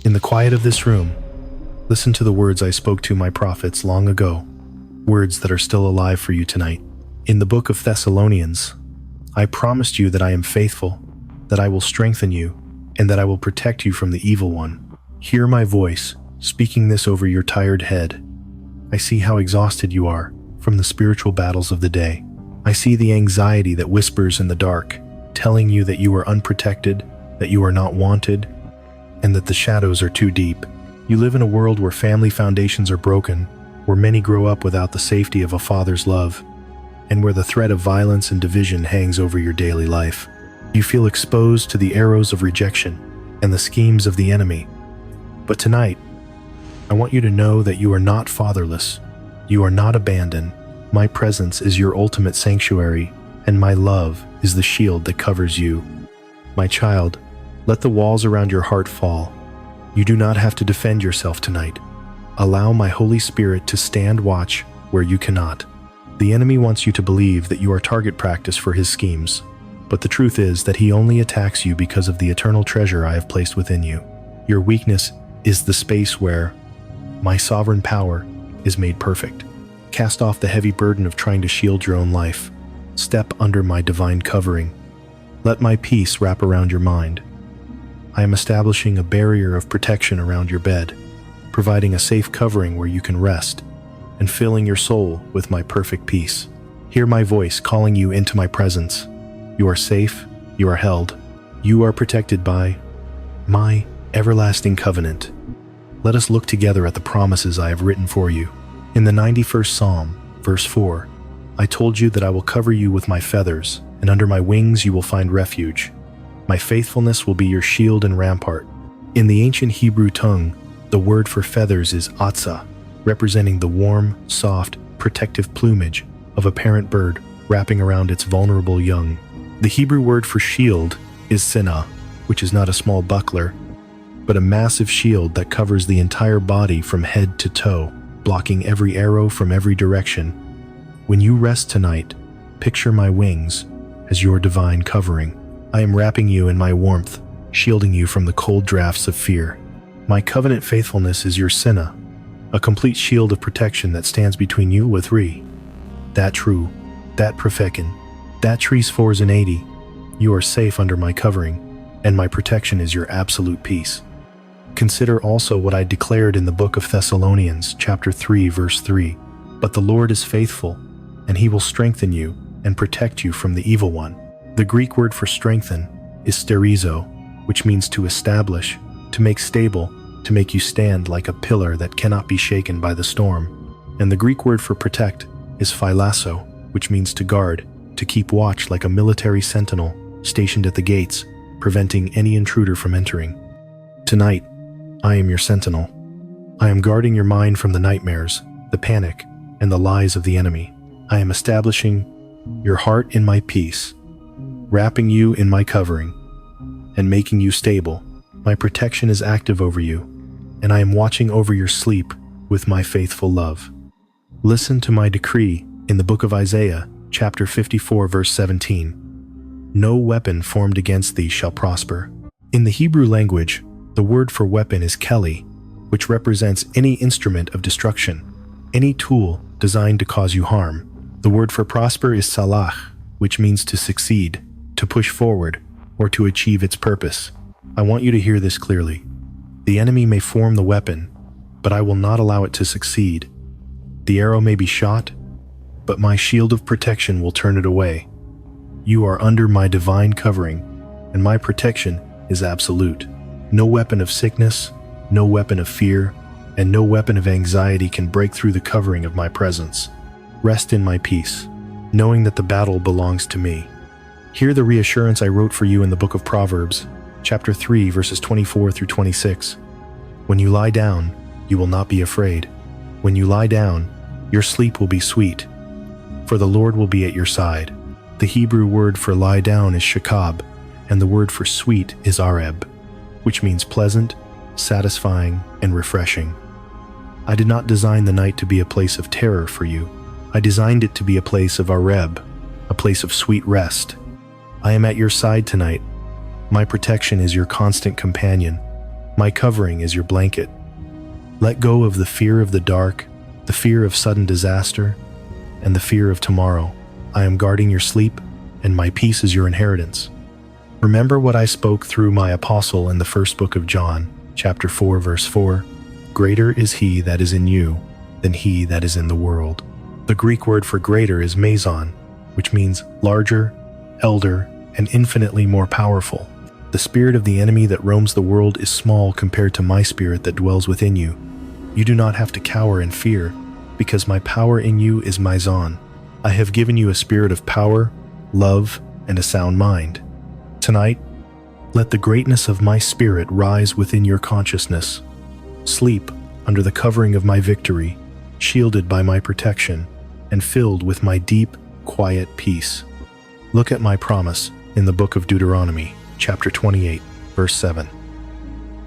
In the quiet of this room, listen to the words I spoke to my prophets long ago, words that are still alive for you tonight. In the book of Thessalonians, I promised you that I am faithful, that I will strengthen you, and that I will protect you from the evil one. Hear my voice, speaking this over your tired head. I see how exhausted you are from the spiritual battles of the day. I see the anxiety that whispers in the dark, telling you that you are unprotected, that you are not wanted, and that the shadows are too deep. You live in a world where family foundations are broken, where many grow up without the safety of a father's love, and where the threat of violence and division hangs over your daily life. You feel exposed to the arrows of rejection and the schemes of the enemy. But tonight, I want you to know that you are not fatherless. You are not abandoned. My presence is your ultimate sanctuary, and my love is the shield that covers you. My child, let the walls around your heart fall. You do not have to defend yourself tonight. Allow my Holy Spirit to stand watch where you cannot. The enemy wants you to believe that you are target practice for his schemes, but the truth is that he only attacks you because of the eternal treasure I have placed within you. Your weakness is the space where my sovereign power is made perfect. Cast off the heavy burden of trying to shield your own life. Step under my divine covering. Let my peace wrap around your mind. I am establishing a barrier of protection around your bed, providing a safe covering where you can rest, and filling your soul with my perfect peace. Hear my voice calling you into my presence. You are safe, you are held, you are protected by my everlasting covenant. Let us look together at the promises I have written for you. In the 91st Psalm, verse 4, I told you that I will cover you with my feathers, and under my wings you will find refuge. My faithfulness will be your shield and rampart. In the ancient Hebrew tongue, the word for feathers is atzah, representing the warm, soft, protective plumage of a parent bird wrapping around its vulnerable young. The Hebrew word for shield is sinah, which is not a small buckler, but a massive shield that covers the entire body from head to toe, blocking every arrow from every direction. When you rest tonight, picture my wings as your divine covering. I am wrapping you in my warmth, shielding you from the cold drafts of fear. My covenant faithfulness is your sinah, a complete shield of protection that stands between you with that true, that profekin, that trees 4s and 80. You are safe under my covering, and my protection is your absolute peace. Consider also what I declared in the book of Thessalonians, chapter 3, verse 3. But the Lord is faithful, and he will strengthen you and protect you from the evil one. The Greek word for strengthen is sterizo, which means to establish, to make stable, to make you stand like a pillar that cannot be shaken by the storm. And the Greek word for protect is phylasso, which means to guard, to keep watch like a military sentinel stationed at the gates, preventing any intruder from entering. Tonight, I am your sentinel. I am guarding your mind from the nightmares, the panic, and the lies of the enemy. I am establishing your heart in my peace, wrapping you in my covering, and making you stable. My protection is active over you, and I am watching over your sleep with my faithful love. Listen to my decree in the book of Isaiah, chapter 54, verse 17. No weapon formed against thee shall prosper. In the Hebrew language, the word for weapon is keli, which represents any instrument of destruction, any tool designed to cause you harm. The word for prosper is salach, which means to succeed, to push forward, or to achieve its purpose. I want you to hear this clearly. The enemy may form the weapon, but I will not allow it to succeed. The arrow may be shot, but my shield of protection will turn it away. You are under my divine covering, and my protection is absolute. No weapon of sickness, no weapon of fear, and no weapon of anxiety can break through the covering of my presence. Rest in my peace, knowing that the battle belongs to me. Hear the reassurance I wrote for you in the book of Proverbs, chapter 3, verses 24 through 26. When you lie down, you will not be afraid. When you lie down, your sleep will be sweet, for the Lord will be at your side. The Hebrew word for lie down is shakab, and the word for sweet is areb, which means pleasant, satisfying, and refreshing. I did not design the night to be a place of terror for you. I designed it to be a place of areb, a place of sweet rest. I am at your side tonight. My protection is your constant companion. My covering is your blanket. Let go of the fear of the dark, the fear of sudden disaster, and the fear of tomorrow. I am guarding your sleep, and my peace is your inheritance. Remember what I spoke through my apostle in the first book of John, chapter 4, verse 4. Greater is he that is in you than he that is in the world. The Greek word for greater is meson, which means larger, elder, and infinitely more powerful. The spirit of the enemy that roams the world is small compared to my spirit that dwells within you. You do not have to cower in fear, because my power in you is meson. I have given you a spirit of power, love, and a sound mind. Tonight, let the greatness of my spirit rise within your consciousness. Sleep under the covering of my victory, shielded by my protection, and filled with my deep, quiet peace. Look at my promise in the book of Deuteronomy, chapter 28, verse 7.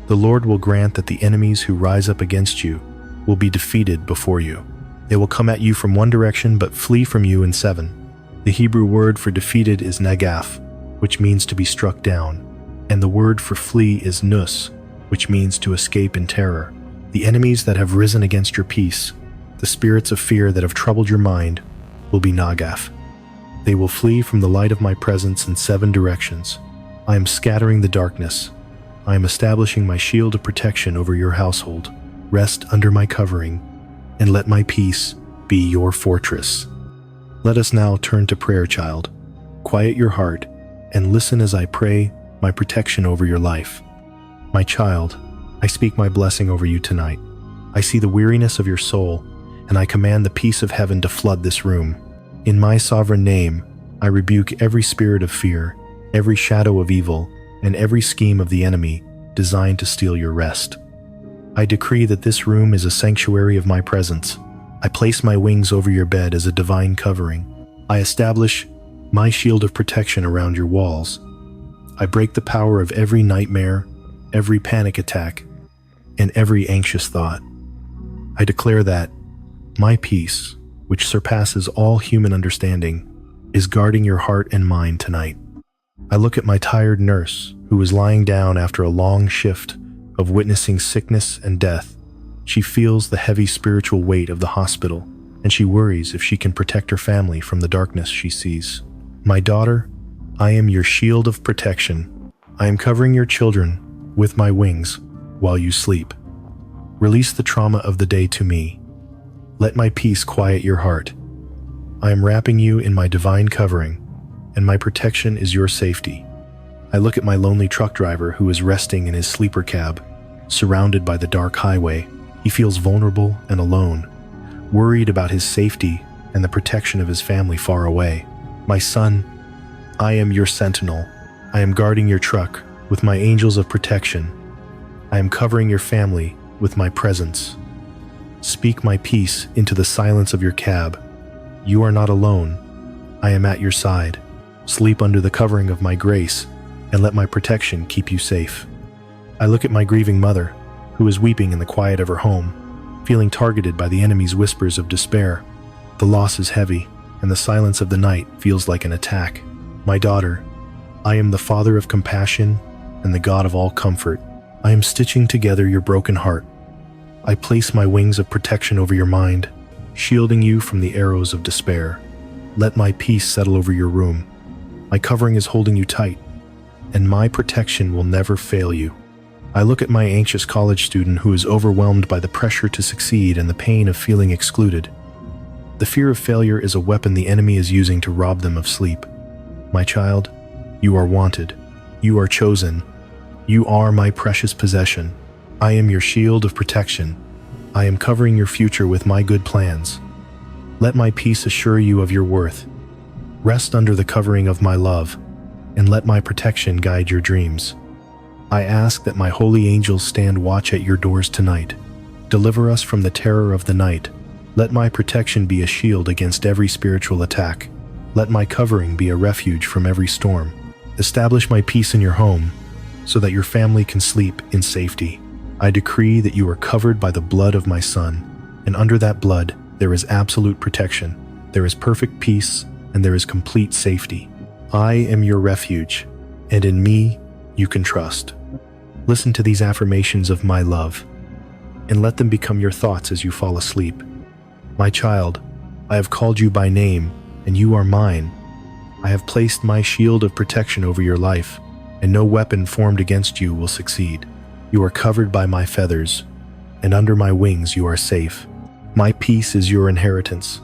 The Lord will grant that the enemies who rise up against you will be defeated before you. They will come at you from one direction but flee from you in seven. The Hebrew word for defeated is nagaf, which means to be struck down, and the word for flee is nus, which means to escape in terror. The enemies that have risen against your peace, the spirits of fear that have troubled your mind, will be nagaf. They will flee from the light of my presence in seven directions. I am scattering the darkness. I am establishing my shield of protection over your household. Rest under my covering, and let my peace be your fortress. Let us now turn to prayer, child. Quiet your heart and listen as I pray my protection over your life. My child, I speak my blessing over you tonight. I see the weariness of your soul, and I command the peace of heaven to flood this room. In my sovereign name, I rebuke every spirit of fear, every shadow of evil, and every scheme of the enemy designed to steal your rest. I decree that this room is a sanctuary of my presence. I place my wings over your bed as a divine covering. I establish my shield of protection around your walls. I break the power of every nightmare, every panic attack, and every anxious thought. I declare that my peace, which surpasses all human understanding, is guarding your heart and mind tonight. I look at my tired nurse, who is lying down after a long shift of witnessing sickness and death. She feels the heavy spiritual weight of the hospital, and she worries if she can protect her family from the darkness she sees. My daughter, I am your shield of protection. I am covering your children with my wings while you sleep. Release the trauma of the day to me. Let my peace quiet your heart. I am wrapping you in my divine covering, and my protection is your safety. I look at my lonely truck driver who is resting in his sleeper cab, surrounded by the dark highway. He feels vulnerable and alone, worried about his safety and the protection of his family far away. My son, I am your sentinel. I am guarding your truck with my angels of protection. I am covering your family with my presence. Speak my peace into the silence of your cab. You are not alone. I am at your side. Sleep under the covering of my grace, and let my protection keep you safe. I look at my grieving mother, who is weeping in the quiet of her home, feeling targeted by the enemy's whispers of despair. The loss is heavy, and the silence of the night feels like an attack. My daughter, I am the Father of compassion and the God of all comfort. I am stitching together your broken heart. I place my wings of protection over your mind, shielding you from the arrows of despair. Let my peace settle over your room. My covering is holding you tight, and my protection will never fail you. I look at my anxious college student who is overwhelmed by the pressure to succeed and the pain of feeling excluded. The fear of failure is a weapon the enemy is using to rob them of sleep. My child, you are wanted. You are chosen. You are my precious possession. I am your shield of protection. I am covering your future with my good plans. Let my peace assure you of your worth. Rest under the covering of my love, and let my protection guide your dreams. I ask that my holy angels stand watch at your doors tonight. Deliver us from the terror of the night. Let my protection be a shield against every spiritual attack. Let my covering be a refuge from every storm. Establish my peace in your home, so that your family can sleep in safety. I decree that you are covered by the blood of my Son, and under that blood there is absolute protection, there is perfect peace, and there is complete safety. I am your refuge, and in me you can trust. Listen to these affirmations of my love, and let them become your thoughts as you fall asleep. My child, I have called you by name, and you are mine. I have placed my shield of protection over your life, and no weapon formed against you will succeed. You are covered by my feathers, and under my wings you are safe. My peace is your inheritance,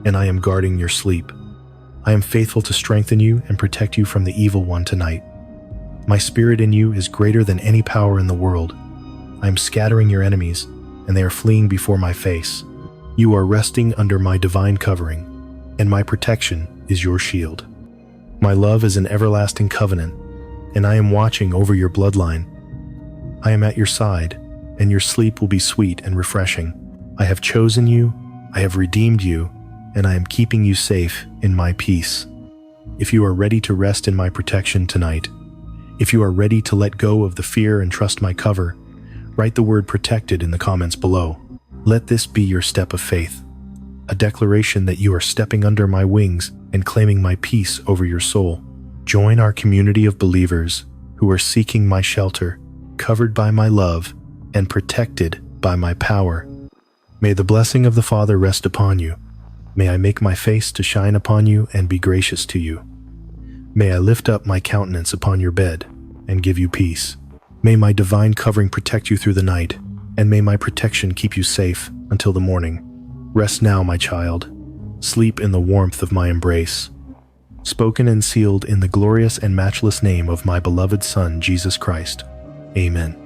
and I am guarding your sleep. I am faithful to strengthen you and protect you from the evil one tonight. My spirit in you is greater than any power in the world. I am scattering your enemies, and they are fleeing before my face. You are resting under my divine covering, and my protection is your shield. My love is an everlasting covenant, and I am watching over your bloodline. I am at your side, and your sleep will be sweet and refreshing. I have chosen you, I have redeemed you, and I am keeping you safe in my peace. If you are ready to rest in my protection tonight, if you are ready to let go of the fear and trust my cover, write the word protected in the comments below. Let this be your step of faith, a declaration that you are stepping under my wings and claiming my peace over your soul. Join our community of believers who are seeking my shelter, covered by my love, and protected by my power. May the blessing of the Father rest upon you. May I make my face to shine upon you and be gracious to you. May I lift up my countenance upon your bed and give you peace. May my divine covering protect you through the night, and may my protection keep you safe until the morning. Rest now, my child. Sleep in the warmth of my embrace. Spoken and sealed in the glorious and matchless name of my beloved Son, Jesus Christ. Amen.